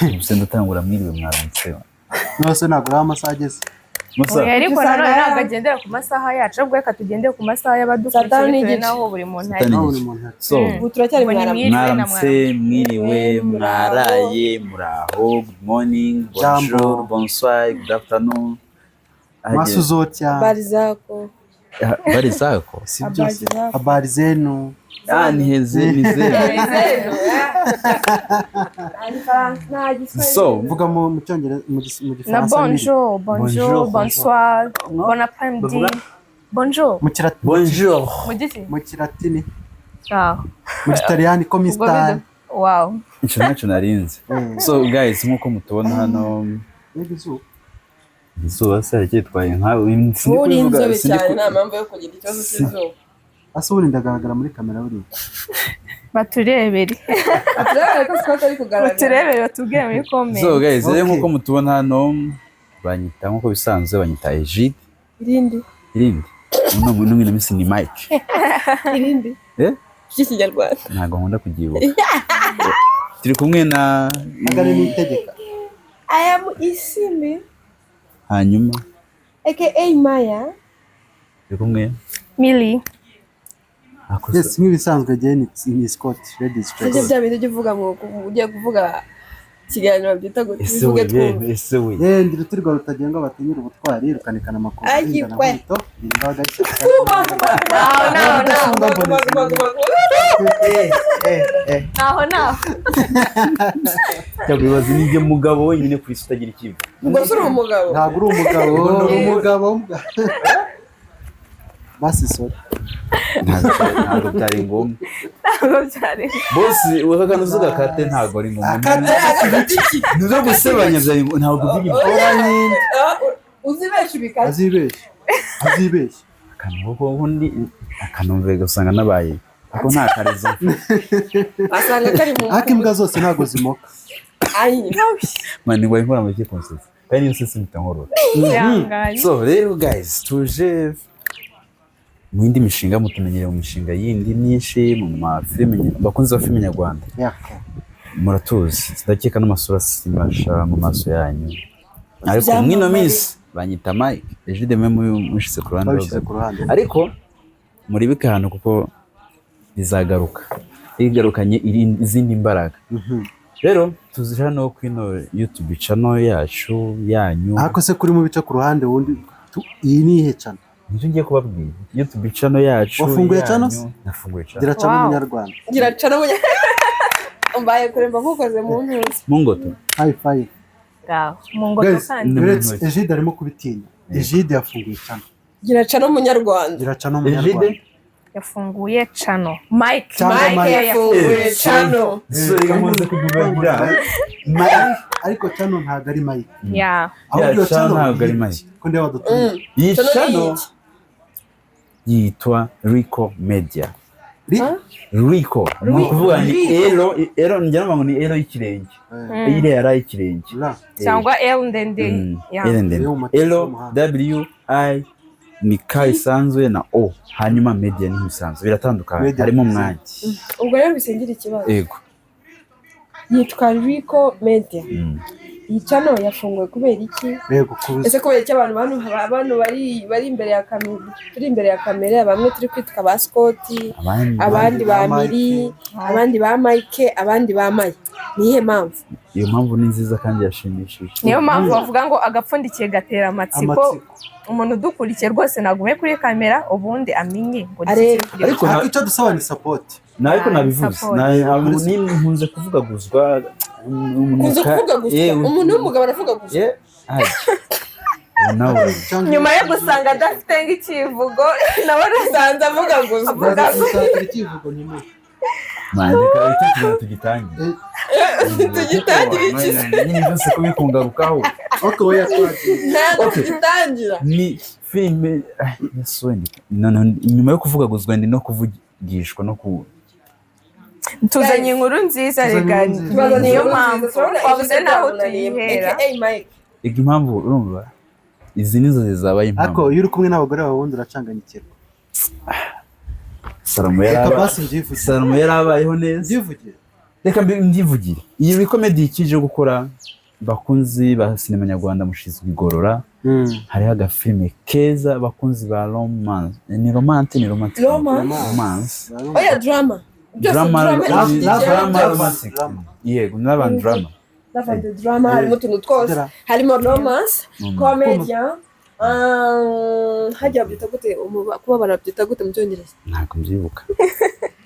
Ubuse ndatangura mwiriwe mwaramutse. Nose nagura amasaha ageze. Ariko nanone ntabwo agendera ku masaha yacu ahubwo reka tugendere ku masaha y'abadukurikiye bitewe n'aho buri muntu ari. So turacyari mwaramutse mwiriwe mwaraye muraho, good morning, bonjour, bonsoir, good afternoon. Masuzotya. Habari zako. Si byose. Habari zenu. Ni zenu. So mvuga mu cyongereza mu na gifaransa. bonjour, bonsoir, bon après-midi. Bonjour. bonjour. Mu kilatini. Mu gitaliyani come star. Wow. Ico naco narinze. So guys, nkuko mutubona hano izuba se cyitwaye nkawe uri inzobe cyane nta mpamvu yo kugira ikibazo cy'izuba. Asubira ndagaragara muri kamera buri. Baturebere. Baturebere batubwire muri comment. So guys, nkuko mutubona hano banyita nkuko bisanzwe banyita Egide. Irindi. Uno misi ni Mike. Irindi. Cy'ikinyarwanda. Ntago nkunda kugibuka. Turi kumwe na Agane nitegeka. I am Isimi. Hanyuma aka Maya. turi kumwe Millie. Yes, nk'ibisanzwe je ni Scott Ladies Ije Choice. byabindi uvuga ngo ugiye kuvuga kiganiro byita ngo tuvuge twumve. ese we Ndiri turwa rutagenga batinyira ubutwari rukanikana amakuru. Ayikwe. Imbaga Naho. Cyabibaza n'ibyo mugabo wenyine ku isi utagira ikibi. Ngo suri umugabo. Ntabwo uri umugabo. Basi so. Ntabwo byari ngombwa. Bosi wakakanuzuga kate ntabwo ari ngombwa. Nuzo gusebanya byari ntabwo by'ibyo. Uzibesha bikaze. Azibesha. Kanubwo undi akanumve gusanga nabaye. Ako nta karizo. Asanga kari mu. Akimbwa zose ntago zimoka. Ayi. Mani ngo inkora mu konsesi. Kandi yose simitankoro. So rero guys, tuje mu indi mishinga mutumenyere mu mishinga yindi myinshi mu mafilme bakunze filme nyarwanda. Muratuzi ndakeka n'amasura simasha mu maso yanyu. Ariko mwino miss banyita Mike Egide mwe mushise ku ruhande. Ariko muri bikahano kuko bizagaruka. Igarukanye izindi mbaraga. Rero tuzira no kwino YouTube channel yacu yanyu. Ariko se kuri mu bice ku ruhande wundi iyi ni ihe channel. Nje ngiye kubabwira YouTube channel yacu. Wafunguye channel? Nafunguye channel. Gira channel munyarwanda. Gira channel munyarwanda. Mbaye kuremba nkukoze mu ntuzi. Mungoto. High five. Mungoto kandi. Egide arimo kubitinya. Egide yafunguye channel. Gira channel munyarwanda. Gira channel munyarwanda. Yafunguye channel. Mike yafunguye channel. Soriga muze kugubagira. Mike ariko channel ntago ari Mike. Ahubwo channel ntago ari Mike. Ko ndewa dutumye. Iyi channel yitwa Rico Media. Rico ni kuvuga ni ero njya ngo ni ero y'ikirenge. Ile yara y'ikirenge. Cyangwa L ndende. Elo W I ni K isanzwe na O hanyuma media ni isanzwe biratandukanye harimo umwanya. Ubwo rero bisengira ikibazo. Yego. Yitwa Rico Media. Iyi channel yafunguwe kubera iki? Yego kubuza. Ese kubera iki abantu bari imbere ya kamera, turi imbere ya kamera, bamwe turi kwitwa ba Scott, abandi ba Miri, abandi ba Mike, abandi ba Maya. Nihe mpamvu? Iyo mpamvu ni nziza kandi yashimishije. Niyo mpamvu bavuga ngo agapfundikiye gatera amatsiko. Umuntu dukurikiye rwose nagume kuri kamera ubundi amenye ngo ariko icyo dusaba ni support. Nariko nabivuze. Ni mpunze kuvuga guzwa. Umuntu w'umugabo aravuga guzwa. Nyuma yo gusanga adafite nk'ikivugo nabone usanze avuga guzwa. Ikivugo ni mu. Mandika icyo tugitangira. Tugitangira iki? Ni byose kubikungarukaho. Okay we yatwagiye. Ntabwo tugitangira. Ni filme yaswendi. Nyuma yo kuvuga guzwa ndi no kuvugishwa no ku tuzanye inkuru nziza rega niyo mpamvu wavuze naho tuyihera. Impamvu urumva izi nizo zizabaye impamvu. Ako iyo uri kumwe n'abagore bawe wundi uracanganyikirwa. Salomo yarabayeho neza. Yivuge. reka mbyivugire iyi comedy ikije gukora bakunzi ba sinema nyarwanda mushizwe igorora hariho agafilme keza bakunzi ba romance ni romantic oya drama romantic yego n'abantu drama harimo utuntu twose harimo romance comedian hajya byita gute kuba barabyita gute mu cyongereza ntabwo mbyibuka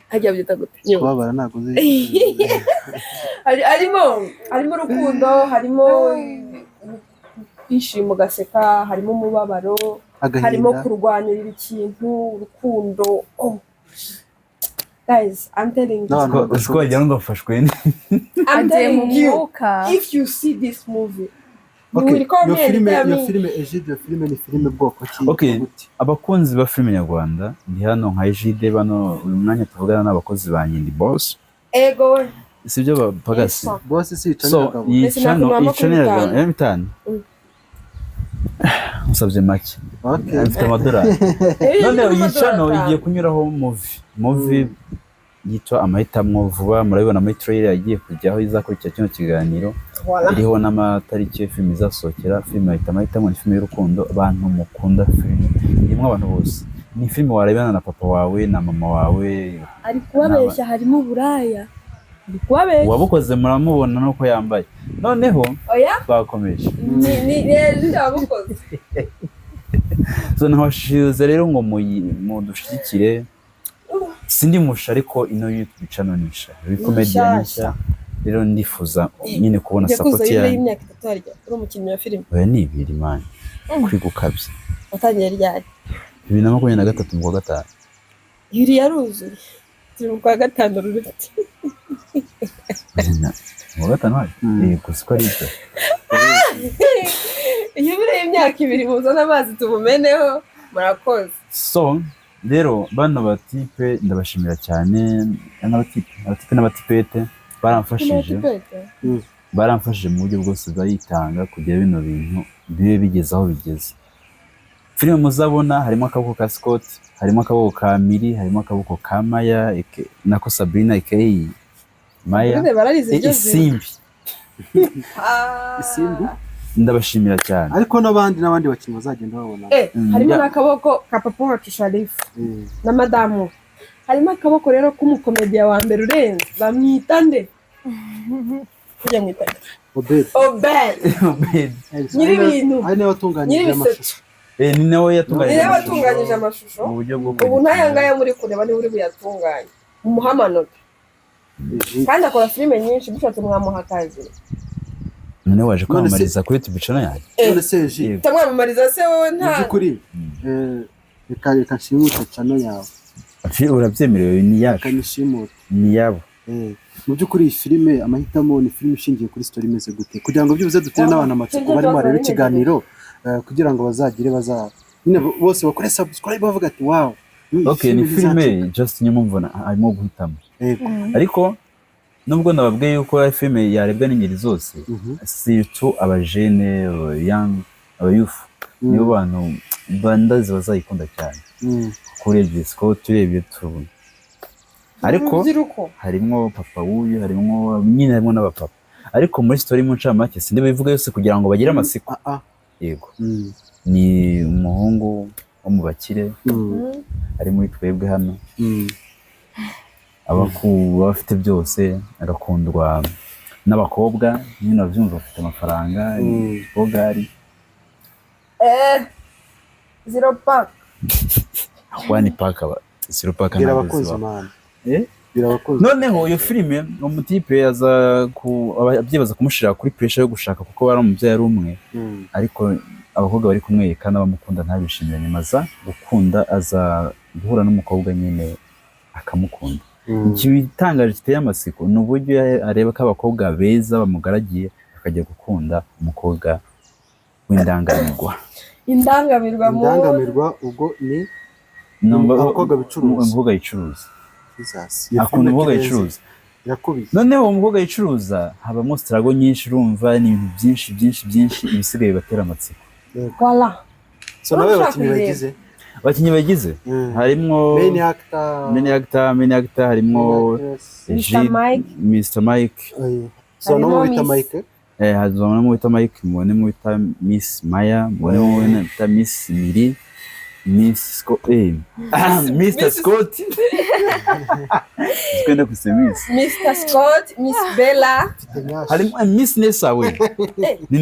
hajya byita gute kubabara ntabwo nzi harimo urukundo harimo kwishima ugaseka harimo umubabaro harimo kurwanirira ikintu urukundo guys I'm telling you uko wagira ngo afashwe I'm telling you if you see this movie iyo filime Egide filime ni filime bwoko ki abakunzi ba filime nyarwanda ndi hano nka Egide bano uyu mwanya tuvugana n'abakozi ba Nyindi Boss ego sibyo bapagasi boss si yicanira bitanu musabye make mfite amadorari none iyi channel igiye kunyuraho movie yitwa Amahitamo vuba murabibona muri trailer yagiye kujyaho izakurikira kino kiganiro iriho n'amatariki ya filime izasohokera filime Amahitamo ni filime y'urukundo abantu mukunda filime irimo abantu bose ni filime warebana na papa wawe na mama wawe ari kubabeshya harimo uburaya wabukoze muramubona nuko yambaye noneho twakomeje ni wabukoze so nahashize rero ngo mudushikire sindi musha ariko ino YouTube channel nisha comedian nisha rero ndifuza nyine kubona support ya imyaka 3 arya uri umukinnyi wa filime we ni ibiri man kuri gukabye watangiye ryari 2023 mu kwa gatanu yuri yaruzuye turi mu kwa gatanu rurute mu gatanu yego siko ari byo iyo bire imyaka 2 muzana amazi tumumeneho murakoze so rero bano batipe ndabashimira cyane n'abatipete baramfashije mu buryo bwose bayitanga kugira bino bintu bibe bigeze aho bigeze filime muzabona harimo akaboko ka Scott harimo akaboko ka Miri harimo akaboko ka Maya nako Sabrina aka Maya isimbi ndabashimira cyane ariko n'abandi bakinyi bazagenda babona harimo n'akaboko ka papa wacu Sharif na madamu harimo akaboko rero k'umukomediya wa mbere urenze bamwita nde kujya mwita Obed nyiri ibintu ari nawe watunganyije amashusho ni nawe yatunganyije amashusho ubu ntayangaya muri kureba ni uri buyatunganye umuhamanota kandi akora filime nyinshi dushatse mwamuha akazi none waje kwamamariza kuri YouTube channel yanjye none seje tamwamamariza se wowe nta kuri reka nshimuta channel yawe urabyemerewe ni yaka kanishimute ni yabo mu by'ukuri iyi filime Amahitamo ni filime ishingiye kuri story imeze gute kugira ngo byibuze dutere n'abantu amatsiko bari marebe ikiganiro kugira ngo bazagire nyine bose bakore subscribe bavuga ati wow ni filime just nyamumvuna arimo guhitamo ariko nubwo nababwiye yuko filime yarebwa n'ingeri zose surtout abajene young abayufu nibo bantu bandazi bazayikunda cyane kurebye Scott turebye tubona ariko harimo papa wuyu harimo n'abapapa ariko muri story mu ncamake sinde bivuga yose kugira ngo bagire amasiko yego ni umuhungu wo mu bakire ari muri twebwe hano bafite byose agakundwa n'abakobwa nyine bavyumva bafite amafaranga bogari zero pack one pack zero pack birabakoze man birabakoze noneho iyo filime umutipe abyibaza kumushira kuri pressure yo gushaka kuko bari umubyeyi ari umwe ariko abakobwa bari kumweka n'abamukunda ntabishimira nyuma za gukunda aza guhura n'umukobwa nyine akamukunda ikibitangaje kiteye amasiko ni uburyo areba ko abakobwa beza bamugaragiye akajya gukunda umukobwa w'indangamirwa ubwo ni umukobwa yicuruza akunda umukobwa yicuruza noneho umukobwa yicuruza habamo struggle nyinshi urumva ni ibintu byinshi ibisigaye batera amatsiko voilà so nawe bakinyi bagize abakinnyi bagize harimo main actor harimo Mr Mike sono bita Mike hazamo bita Mike mubonemo bita Miss Maya mubonemo bita Miss Miri Miss Scott Mr Scott twenda kusemisa Mr Scott Miss Bella harimo Miss Nessa we ni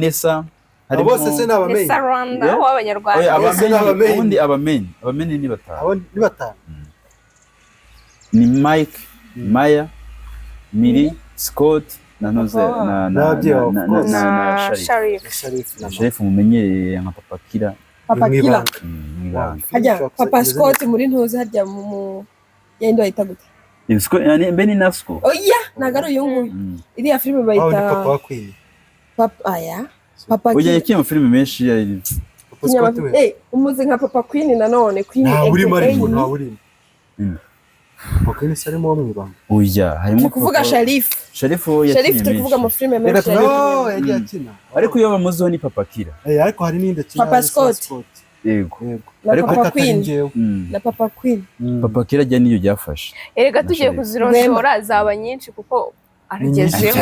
Nessa abo bose se n'abamenyi Saranda w'abanyarwanda ubundi abamenyi ni batanu ni Mike Maya Miri Scott na Noze na Sharif mumenyereye nka Papa Kira hajya Papa Scott muri ntuzi hajya mu yindi bayita gute Scott yani Beni Nasco oya nagaru yungu iriya filime bayita Papa Queen Papa aya Papa Queen ugiye mu filime menshi umuzi nka Papa Queen nanone Queen uri Papa Queen sarimo wo mwibanga oya harimo kuvuga Sharif turi kuvuga mu filime menshi yakina ariko iyo bamuziho ni Papa Kira ariko hari n'indi kina Papa Scott yego ariko Papa Queen na Papa Queen Papa Kira ajya niyo byafashe erega tugiye kuzirondora zaba nyinshi kuko aragezeho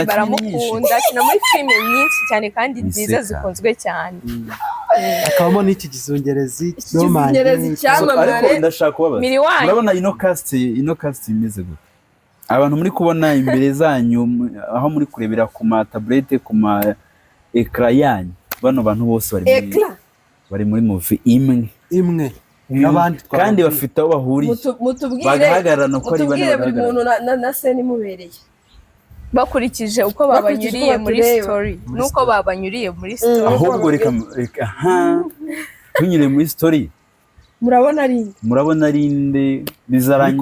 baramukunda kina muri filime nyinshi cyane kandi nziza zikunzwe cyane akabamo n'iki gizongerezi cyamamare ndashaka kubabaza murabona ino cast imeze gute abantu muri kubona imbere zanyu aho muri kurebera ku ma tablette ku ma ecran yanyu bano bantu bose bari muri movie imwe n'abandi kandi bafite aho bahuriye bagahagarana ko ari bane buri muntu na scene imubereye bakurikije uko babanyuriye muri story nuko babanyuriye muri story ahubwo reka tunyure muri story murabona rinde bizaranye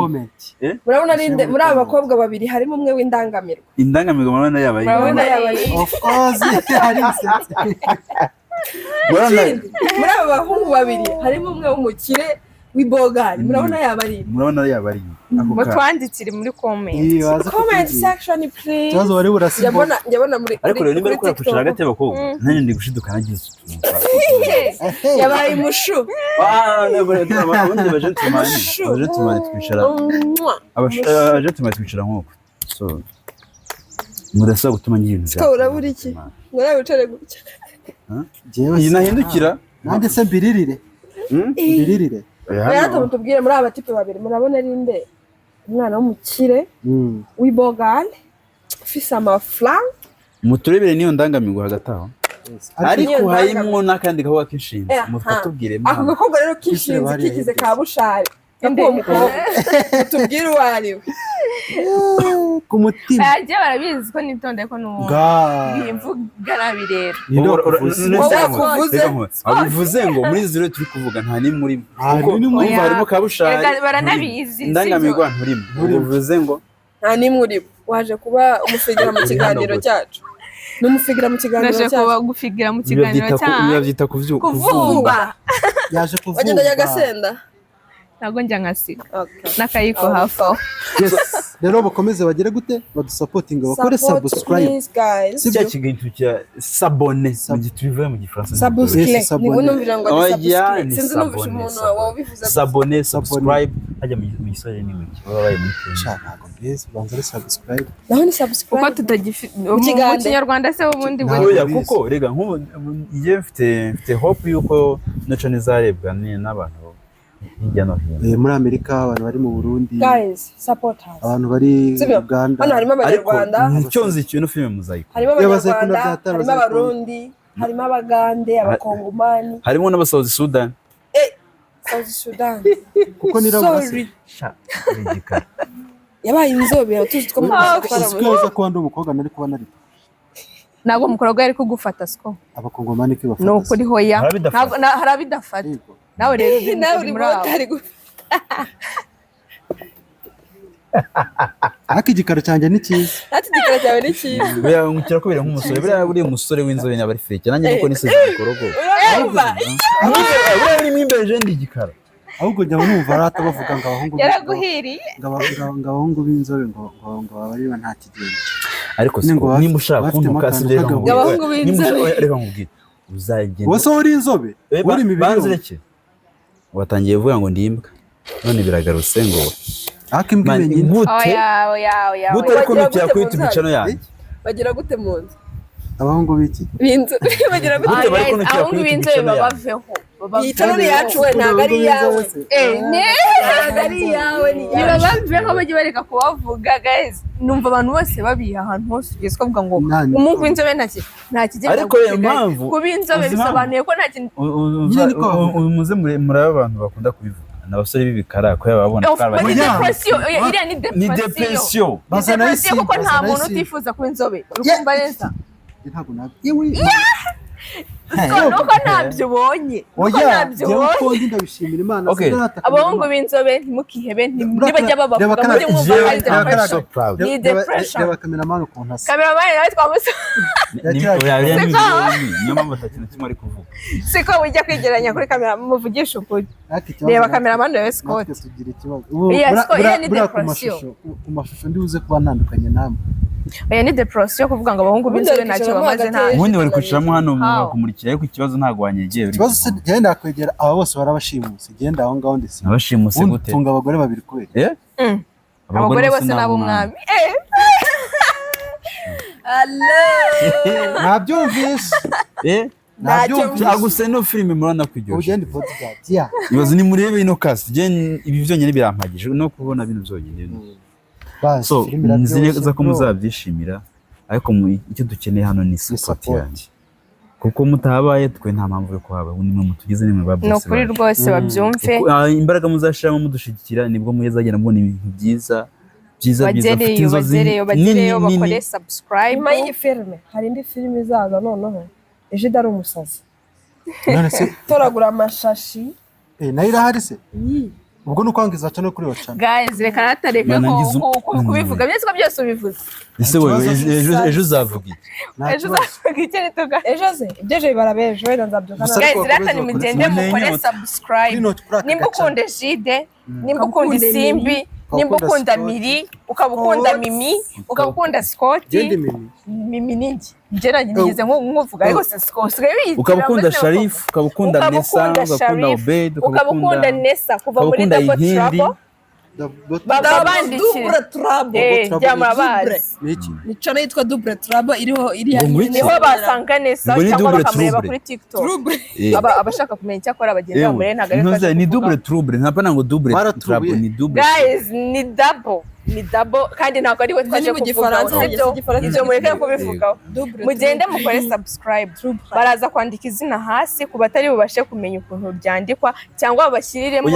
murabona rinde muri aba bakobwa babiri harimo umwe w'indangamirwa murabona yabaye of course hari muri aba bahungu babiri harimo umwe w'umukire w'ibogari murabona yabari batwandikire muri comment section please cyazo bari burasibo njyabona muri ariko rero nimba kuri kucara hagati y'abakobwa nanjye ndi gushiduka nagize yabaye mushu abundi abajentumani twicara nk'uko so murasa gutuma nyinzi urabura iki murabicare gutya iyi nahindukira nanjye se mbiririre rero tubwire muri aba tipe babiri murabona rinde umwana w'umukire w'ibogari ufise amafaranga muturebere niyo ndangamirwa hagati aho ariko harimo n'akandi gaho kishinze mutubwire ako gakobwa rero kishinze kikize ka bushari uwo mukobwa tubwire uwo ari we ku mutima ajya barabizi ko nitonde ko n'uwo bimvuga nabi rero abivuze ngo muri zero turi kuvuga nta ni muri kuko harimo kabushari baranabizi ndangamirwa nturimo ubivuze ngo nta ni muri waje kuba umufigira mu kiganiro cyacu n'umufigira mu kiganiro cyacu naje gufigira mu kiganiro cyacu yabyita kuvumba yaje kuvumba wagenda yagasenda ntago njya nkasiga n'akayiko hafi aho rero bakomeze bagere gute badusapotinga bakore subscribe si cya kiganiro cya sabone mu gitubivuye mu gifaransa nibo numvira ngo subscribe sinzi numvisha umuntu wabivuze subscribe ajya mu gisore n'imiki babaye muri Kenya ntago mbizi banza ari subscribe naho ni subscribe kuko tutagifite mu kinyarwanda se ubundi bwo kuko rega nk'ubu igiye mfite hope yuko naco nizarebwa n'abantu hirya no hino muri Amerika abantu bari mu Burundi guys support us abantu bari Uganda hano harimo abanyarwanda icyo kintu filime muzayiko harimo abanyarwanda harimo abarundi harimo abagande abakongomani harimo n'abasauzi Sudan South Sudan kuko nirabura yabaye inzobe tuzi ko twaramuze ko ndi umukobwa nari kuba nari ntabwo umukobwa yari kugufata siko abakongomani ke bafata no kuri hoya harabidafata nawe rero uri muri abo akigikaro cyanjye ni cyiza igikaro cyawe ni cyiza bya umukira kubera nk'umusore buriya uri umusore w'inzobe nyabari feke nanjye nuko nisize ikorogo buriya uri imbere je ndi igikaro ahubwo njya numva arata bavuga ngo abahungu yaraguhiriye ngo abahungu b'inzobe ngo bari nta kigenda ariko nimba ushaka kuntu kasi rero abahungu b'inzobe reka nkubwire uzagenda wose uri inzobe uri imibiri banzireke watangiye uvuga ngo ndimbwa none biragarutse ngo akimbwa imenye gute ariko nukira kuri YouTube channel yanjye bagira gute mu nzu abahungu biki binzu bagira gute Gute bari kunukira kuri ahubwo YouTube inzobe channel yanjye babaveho iyi channel yacu we ntabwo ari iyawe ntabwo ari iyawe ni iyawe babaveho bajye bareka kubavuga guys numva abantu bose babiha ahantu hose ugeze kuvuga ngo umuntu w'inzobe nta kigenda ariko iyo mpamvu kuba inzobe bisobanuye ko nta kintu muze muraba abantu bakunda kubivuga n'abasore b'ibikara ko babona ni depression iriya ni depression kuko nta muntu utifuza kuba inzobe urumva neza ntabwo nabyo nuko ntabyo ubonye uko ndabishimira Imana abahungu b'inzobe ntimukihebe ntibajya babavuga mujye mwumva ari depression ni depression reba kameramani ukuntu asa kameramani nawe twamusoma niyo mpamvu atakintu kimwe ari kuvuga siko ujya kwigeranya kuri kamera muvugisha ukuri reba kameramani nawe Scott tugira ikibazo buriya ku mashusho ndibuze kuba ntandukanye namwe oya ni depression kuvuga ngo abahungu b'inzobe ntacyo bamaze nta ubundi bari kwiciramo hano kumurikira ariko ikibazo ntabwo wanyegeye ikibazo se genda kwegera aba bose barabashimuse genda aho ngaho ndetse abashimuse gute tunga abagore babiri kubera abagore bose nabo mwami nabyumvise gusa ino filime murana kujyosha ugende bodyguard ibaze ni murebe ino cast ibi byonyine birampagije no kubona bino byonyine so nzi neza ko muzabyishimira ariko icyo dukeneye hano ni support yanjye kuko mutabaye twe nta mpamvu yo kuhaba nimwe mutugize nimwe babose no kuri rwose babyumve imbaraga muzashiramo mudushigikira nibwo muyezagera mubona ibintu byiza bafite inzozi bagereyo bakore subscribe nyuma y'iyi filime hari indi filime izaza noneho ejo idari umusazi toragura amashashi nayo irahari se ubwo nuko wangiza cyane kuri wacana guys reka natareka ko kubivuga byose ubivuze ese wowe ejo uzavuga iki tuga ejo ze ibyo barabeje wenda nzabyuka guys reka nimugende mukore subscribe nimba ukunda Jide nimba ukunda Isimbi nimba ukunda Miri ukaba ukunda Mimi ukaba ukunda Scott Mimi ninjye njera ngize nkuvuga ariko Scott ukaba ukunda Sharif ukaba ukunda Nessa ukaba Obed ukaba ukunda Nessa kuva muri Double Trouble baba bandikira Double ni channel yitwa Double Trouble iri niho basanga Nessa cyangwa bakamureba kuri TikTok abashaka kumenya icyo akora bagenda bamure ntagareka ni Double Trouble ntapana ngo Double Trouble ni double guys ni double kandi ntabwo ari we twaje kuvuga ibyo mureke kubivugaho mugende mukore subscribe baraza kwandika izina hasi ku batari bubashe kumenya ukuntu byandikwa cyangwa babashyiriremo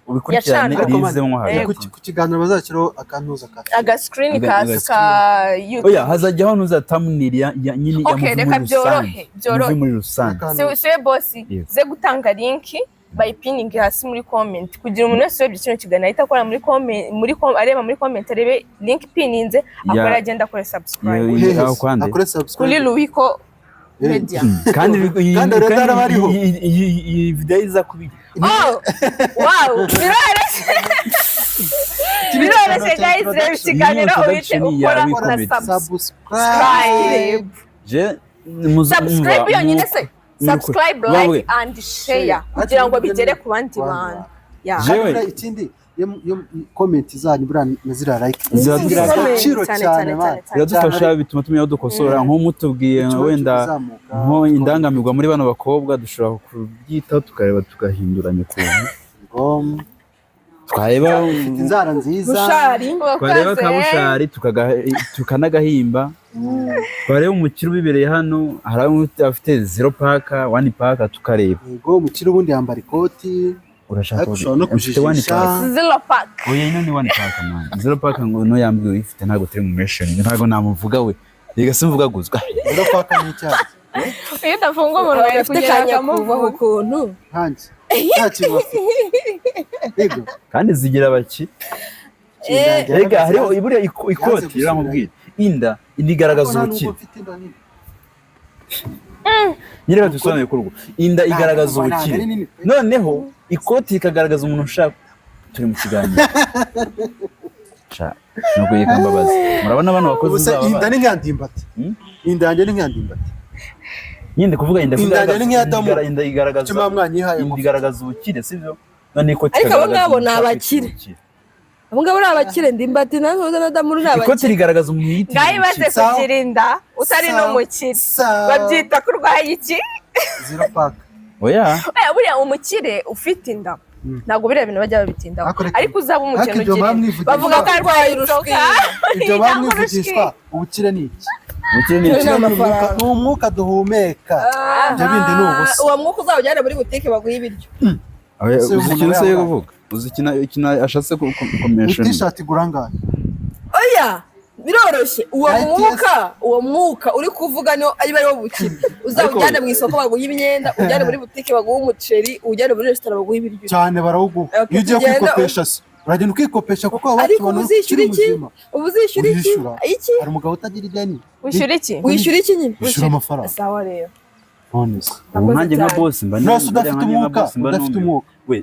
ubikurikirane bizemo hagati ku kiganiro bazakiraho akantuza aga screen ka YouTube oya hazajyaho nuza thumbnail ya nyine ya muri rusange se boss ze gutanga link bayipinning hasi muri comment kugira umuntu wese webye kino kiganiro ahita akora muri areba muri comment arebe link pininze akora agenda akora subscribe akora subscribe kuri Luwiko Media kandi iyi video iza kubiri wow birorese guys reba ikiganiro uhite ukora na subscribe subscribe yonyine se subscribe like and share kugira ngo bigere ku bandi bantu jewe ikindi yo comment zanyu bura nazira like ziragaciro cyane biradufasha bituma tumenya dukosora nko mutubwiye wenda nko indangamirwa muri bano bakobwa dushobora kubyitaho tukareba tugahinduranya ukuntu twareba inzara nziza twareba kabushari tukanagahimba twareba umukiro bibereye hano hari afite 0 pack 1 pack tukareba yego umukiro ubundi yambara ikoti urashaka no kujijisha 0 pack oya ino ni 1 pack man 0 pack ngo no yambwiye ifite ntago turi mu mention ntago namuvuga we yega simvuga guzwa 0 pack ni cyane iyo dafunga umuntu bari kugera kubaho ukuntu hanze ntakintu yego kandi zigira baki rega hariho iburiya ikoti iramubwira inda igaragaza ubukire nyine badusobanuye ko rugo inda igaragaza ubukire noneho ikoti ikagaragaza umuntu ushaka turi mu kiganiro nuko yikambabaza murabona abantu bakoze inda ni nkandimbati inda yanjye ni nkandimbati nyine kuvuga inda Inda ni nk'iy'Adamu. inda igaragaza Cuma mwanyihaye inda igaragaza ubukire sibyo none ikoti Ariko abo ikagaragaza ngabo ni umuntu abakire. ubukire. abo ngabo ni abakire ndimbati nazo na Adamu ni ikoti abakire. rigaragaza umuntu yitiriye ngaho ibaze ubukire. kugira inda utari n'umukire babyita ko urwaye iki zero pack. oya buriya umukire ufite inda ntabwo biriya bintu bajya babitindaho Ariko ariko uzaba umukene ariko ibyo ukiri bamwivugisha. bavuga ko arwaye urushwi ibyo bamwivugishwa ubukire ni iki? ubukire ni Ubukire iki? ni amafaranga. Ni umwuka duhumeka. Ibyo bindi ni ubusa. uwo mwuka uzawujyane muri butike baguha ibiryo. Oya, Ese uzi umuntu ikintu se yambaye. yo kuvuga uzi ikintu ashatse kukomesha T-shirt igura angahe? Oya biroroshye uwo ITS. mwuka uri kuvuga niwo ari bari bukire uzawujyane mu isoko baguha imyenda ujyane muri butike baguha umuceri ujyane muri resitora baguha ibiryo Cyane barawuguha. Okay, Iyo ugiye tugenda- kwikopesha se uragenda ukikopesha kuko aba ariko bakibona ubuzishyura iki ubuzima. ubuzishyura iki Urishyura. iki Hari umugabo utagira ideni. wishyura iki wishyura iki nyine Wishyura amafaranga. sawa rero None se. ubu nkanjye nka cyane. boss mba Nose udafite umwuka, udafite umwuka. we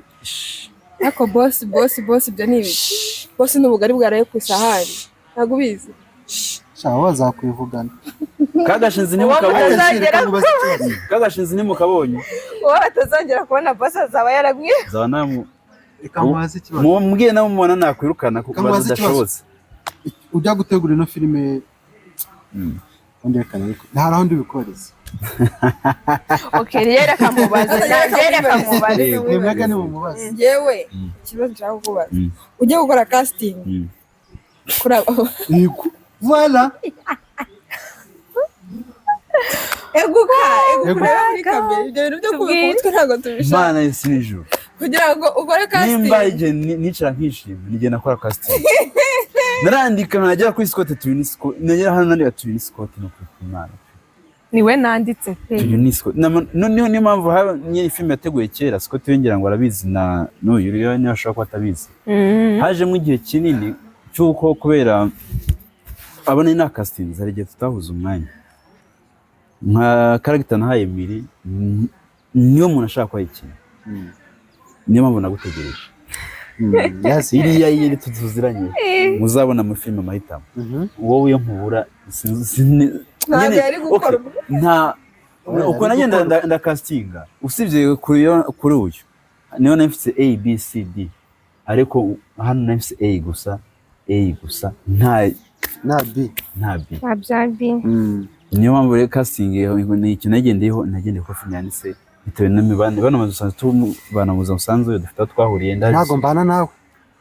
ariko boss ibyo ni ibiki boss ni ubugari bwaraye ku isahani ntabwo ubizi Shaho bazakwivugana. kagashinzi Uwo ntimukabonye muzagera kagashinzi ntimukabonye uwo batazongera kubona boss azaba yarabwiye zaba namu Reka mubaze ikibazo. mumbwiye nawe mubona nakwirukana kuko Kamubaze badashobotse Ujya gutegura ino filime onderekana ariko nta raundi bikoreza. okay rero kamubaze rero kamubaze Mwebwe ni mumubaze. njyewe ikibazo nshaka kukubaza Mm. ujye gukora casting kuri abo Yego. Voilà. eguka Eguka. kureba muri kamera ibyo bintu byo kubika umutwe ntabwo tubishaka Mana y'isi n'ijuru kugira ngo ukore casting nimba igihe nicara nkishima nigiye nakora casting narandika nagera kuri Scott turi Scott nagera hano nandika turi Scott no kuri Imana niwe nanditse pe turi ni Scott niyo mpamvu nyiri film yateguye kera Scott yongera ngo arabizi na n'uyu rero niyo ashaka ko atabizi hajemo igihe kinini cyuko kubera abone na casting hari igihe tutahuza umwanya nka character nahaye Emily niyo muntu ashaka kwa ikintu niyo mpamvu nagutegereje Yes. iriya yiri tuziranye muzabona mu filime amahitamo wowe iyo nkubura ntabwo yari gukorwa nta uko nagenda nda castinga usibye kuri uyu niyo nafite A B C D ariko hano nafite A gusa nta B. abyabi niyo mpamvu rero casting ni ikintu nagendeye ko filime yanditse bitewe n'imibane bano mazu tubana mu musanzu dufite aho twahuriye Ntago mbana nawe.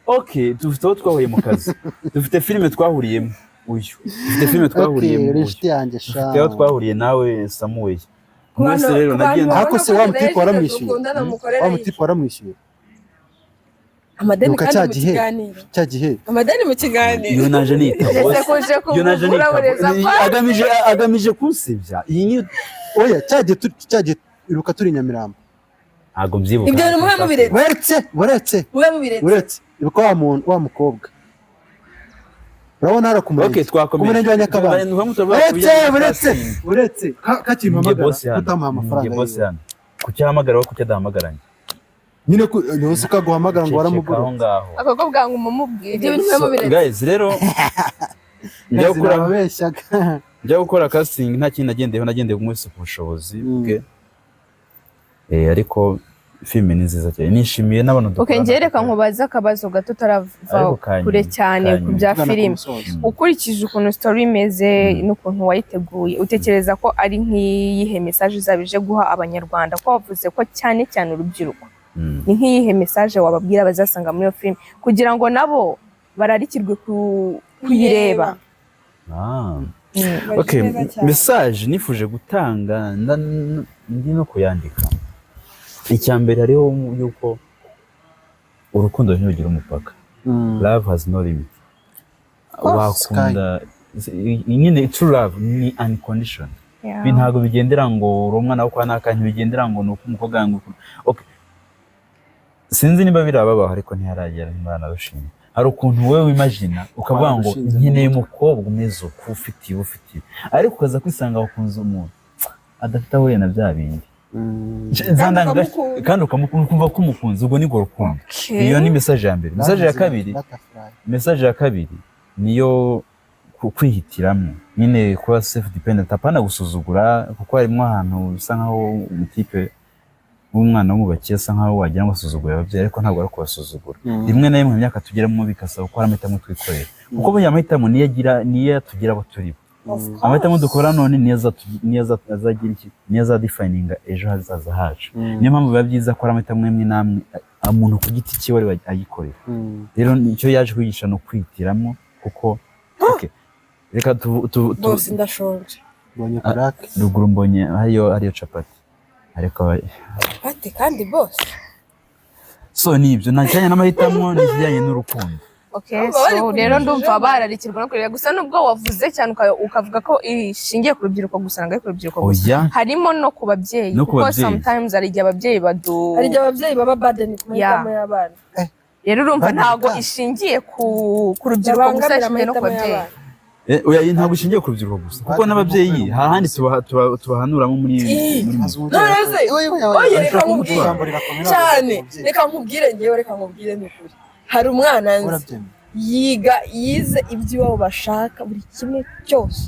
Okay, dufite aho twahuriye mu kazi dufite filime twahuriyemo uyu dufite filime twahuriyemo Okay, reshti yanjye sha. dufite aho twahuriye nawe Samuel mwese rero nagenda Ariko se wa mutipe waramwishyuye. Wa mutipe waramwishyuye. amadeni Nuka kandi mu cya gihe. kiganiro Cya gihe. amadeni mu kiganiro iyo naje nita ese kuje kugurabureza agamije kunsebya iyi ni Oya, cya gihe iruka turi Nyamirambo. ntago mbyibuka ibyo bintu muhe mubiretse Uretse. muhe mubiretse Uretse. Ibuka wa mukobwa. Urabona hara kumurenge. Okay, twakomeye Kumurenge wa Nyakabanda. Uretse. Kakintu amagara. Utamuha amafaranga. boss hano kucyahamagara kuko cyadahamagaranye Nyine ko yose ukaguhamagara ngo waramugura. aho ngaho akoko bwangu mumubwire ibyo bintu muhe mubiretse guys rero Ababeshyaga. njya gukora casting nta kintu nagendeye umwese ku bushobozi bwe ariko filime ni nziza cyane nishimiye n'abantu dukora okay njye reka nkubaza akabazo gato tarava kure cyane ku bya filime ukurikije ukuntu story imeze n'ukuntu wayiteguye utekereza ko ari nk'iyihe message uzabije guha abanyarwanda ko wavuze ko cyane cyane urubyiruko ni nk'iyihe message wababwira bazasanga muri iyo filime kugira ngo nabo bararikirwe kuyireba okay message nifuje gutanga ndi no kuyandika icya mbere hariho yuko urukundo ntirugira umupaka love has no limit wakunda nyine true love ni unconditional ntabwo bigendera ngo uri umwana wo kwa nakanya bigendera ngo ni uko umukobwa yangu okay sinzi niba birababaho ariko ntiharagera imana rushimye hari ukuntu wowe wimagina ukavuga ngo nkeneye umukobwa umeze uko ufitiye ariko ukaza kwisanga wakunze umuntu adafite aho na bya bindi kandi ukumva ko umukunzi ubwo niko rukundo iyo ni message ya mbere message ya kabiri niyo kwihitiramo nyine kuba self dependent apana gusuzugura kuko harimo ahantu bisa nkaho umutipe w'umwana w'umubaki asa nkaho wagira ngo asuzugure ababyeyi ariko ntabwo ari kubasuzugura rimwe na rimwe mu myaka tugeramo bikasaba ko amahitamo twikorera kuko burya amahitamo niyo tugira abo turi bo amahitamo dukora none niyo azadefininga ejo hazaza hacu niyo mpamvu biba byiza ko amahitamo amwe n'amwe umuntu ku giti cye wari ayikorera rero icyo yaje kwigisha no kwihitiramo kuko reka bose ndashonje mbonye karake ruguru mbonye hariyo capati ariko capati kandi bose so nibyo nta kijyanye n'amahitamo n'ikijyanye n'urukundo so rero ndumva bararikirwa no kureba gusa nubwo wavuze cyane ukavuga ko ishingiye ku rubyiruko gusa ntabwo ari ku rubyiruko gusa harimo no ku babyeyi kuko sometimes hari igihe ababyeyi baba burden ku mahitamo y'abana rero urumva ntabwo ishingiye ku rubyiruko gusa ishingiye no ku babyeyi ntabwo ishingiye ku rubyiruko gusa kuko n'ababyeyi hahandi tubahanuramo muri reka nkubwire cyane reka nkubwire ni ukuri hari umwana yize ibyo iwabo bashaka buri kimwe cyose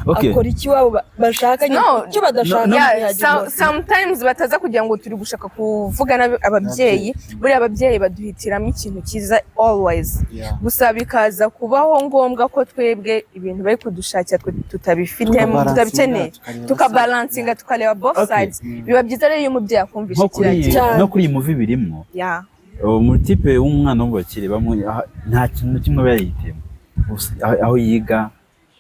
akora icyo iwabo bashaka icyo badashaka sometimes bataza kugira ngo turi gushaka kuvuga ababyeyi buriya ababyeyi baduhitiramo ikintu cyiza always gusa bikaza kubaho ngombwa ko twebwe ibintu bari kudushakira tutabifitemo tutabikeneye tukabalansinga tukareba both sides biba byiza rero iyo umubyeyi akumvisha no kuri iyi movie birimo umutipe w'umwana w'ubakire nta kintu kimwe aba yayitemo aho yiga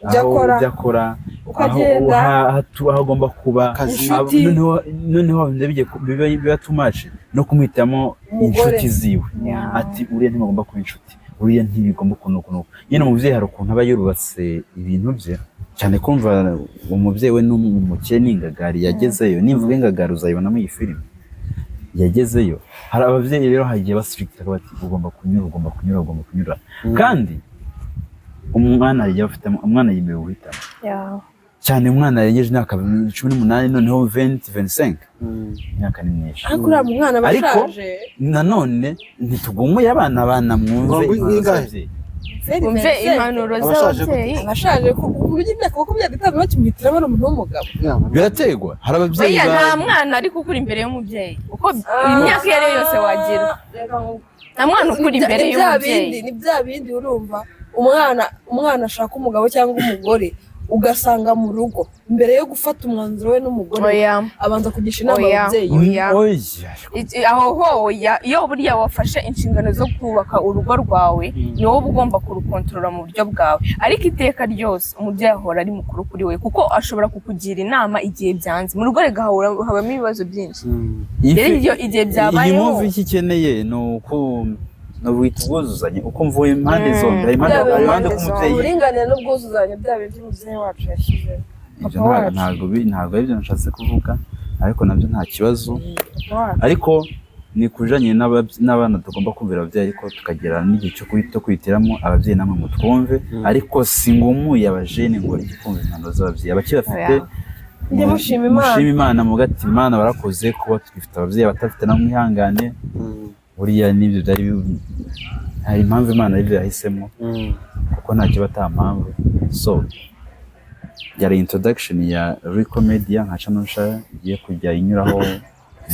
aho akora aho agomba kuba noneho biba tumace no kumuhitamo inshuti ziwe ati uriya ntibagomba kuba inshuti uriya ntibigomba ukuntu nyine umubyeyi hari ukuntu aba yubatse ibintu bye cyane kumva umubyeyi we n'umukene n'ingagari yagezeyo nimvuga ingagari uzayibonamo iyi filime yagezeyo hari ababyeyi rero hagiye basirikira bati ugomba kunyura kandi umwana yagiye afite umwana yemewe guhitamo cyane umwana yagejeje imyaka 18 noneho 25 imyaka ni myinshi ariko nanone ntitugumuye abana mwumve umve impanuro z'ababyeyi abashaje ku buryo imyaka 25 bakimuhitira bari umuntu w'umugabo birategwa hari ababyeyi nta mwana ariko ukuri imbere y'umubyeyi uko imyaka iyo ari yo yose wagira nta mwana ukuri imbere y'umubyeyi ni bya bindi urumva umwana ashaka umugabo cyangwa umugore ugasanga mu rugo mbere yo gufata umwanzuro we n'umugore abanza kugisha inama ababyeyi aho iyo buriya wafashe inshingano zo kubaka urugo rwawe ni wowe ugomba kurukontorora mu buryo bwawe ariko iteka ryose umubyeyi ahora ari mukuru kuri we kuko ashobora kukugira inama igihe byanze mu rugo rega habamo ibibazo byinshi rero igihe byabayeho iyi movie icyo ikeneye ni uko n'ubwita ubwuzuzanye uko mvuye impande zombi hari impande k'umubyeyi uburinganire n'ubwuzuzanye bya bintu umubyeyi wacu yashyizeho ntabwo ari byo nashatse kuvuga ariko nabyo nta kibazo ariko ni kujanye n'abana tugomba kumvira ababyeyi ariko tukagera n'igihe cyo kwihitiramo ababyeyi namwe mutwumve ariko si ngumuye abajene ngo igikumva impano z'ababyeyi abakiri bafite mushima Imana mugati Imana barakoze kuba twifite ababyeyi batafite namwe ihangane buriya nibyo byari hari impamvu Imana yari yahisemo kuko ntacyo batampamvu so yari introduction ya Rico Media nka channel nsha igiye kujya inyuraho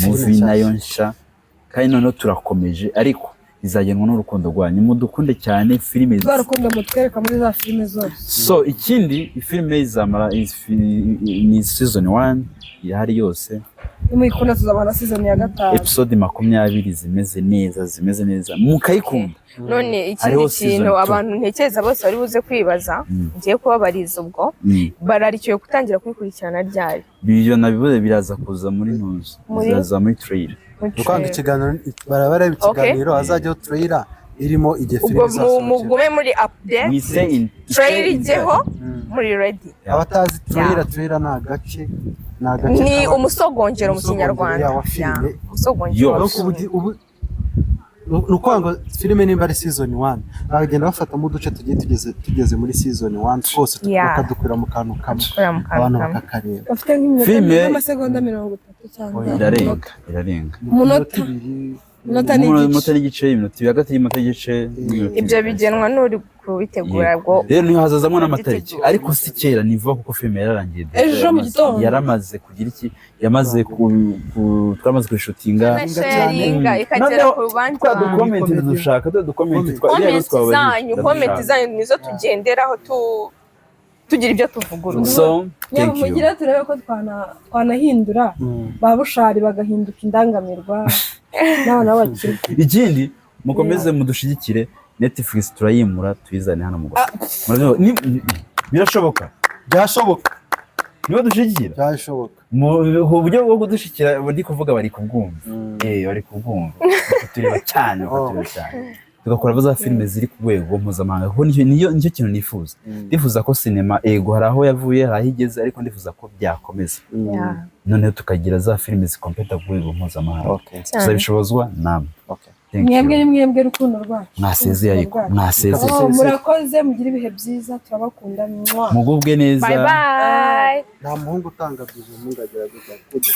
movie nayo nsha kandi noneho turakomeje ariko izagenwa n'urukundo rwanyu mudukunde cyane filime z'urukundo mutwereka muri za filime zose so ikindi filime izamara ni season 1 yari yose muyikunda tuzabana season ya 5 episode 20 zimeze neza mukayikunda none ikindi kintu abantu ntekereza bose bari buze kwibaza ngiye kubabariza ubwo bararikiye gutangira kubikurikirana ryari biyo nabibuze biraza kuza muri ntuzi biraza muri trailer ukanga ikiganiro barabara ikiganiro azajyaho trailer irimo igihe filime zose mugume muri update trailer ijyeho muri ready abatazi trailer na gace ni umusogongero mu kinyarwanda umusogongero nukwanga filime nimba ari season 1 bagenda bafatamo uduce tugiye tugeze muri season 1 twose tukadukwira mu kantu kamwe abantu bakakareba bafite nk'amasegonda 30 cyangwa irarenga umunota iminota n'igice, iminota ibiri, hagati y'iminota n'igice. Ibyo bigenwa n'uri kubitegura bwo. Rero niho hazazamo n'amatariki, ariko si kera ni vuba kuko filime yararangiye. Ejo mu gitondo yaramaze kugira iki, yamaze twamaze kwishutinga, ikagera ku rubanza. Kwa document dushaka, document zanyu nizo tugenderaho tugira ibyo tuvuguruza. So thank you. Mugira turebe ko twanahindura babushari bagahinduka indangamirwa n'abana bakiri. Ikindi mukomeze mudushigikire, Netflix turayimura tuyizane hano mu Rwanda. Birashoboka, byashoboka, niba dushigikira byashoboka mu buryo bwo kudushikira. Ndi kuvuga bari kubwumva, bari kubwumva, tureba cyane, tugakora za filime ziri ku rwego mpuzamahanga, kuko nicyo kintu nifuza. Ndifuza ko sinema hari aho yavuye, hari aho igeze, ariko ndifuza ko byakomeza, noneho tukagira za filime zikompeta ku rwego mpuzamahanga. Tuzabishobozwa namwe. Mwebwe rukundo rwacu mwasezeye, ariko mwasezeye. Murakoze, mugira ibihe byiza, turabakunda. Mugubwe neza. Bye bye. Nta muhungu utanga bije mungagira gutya.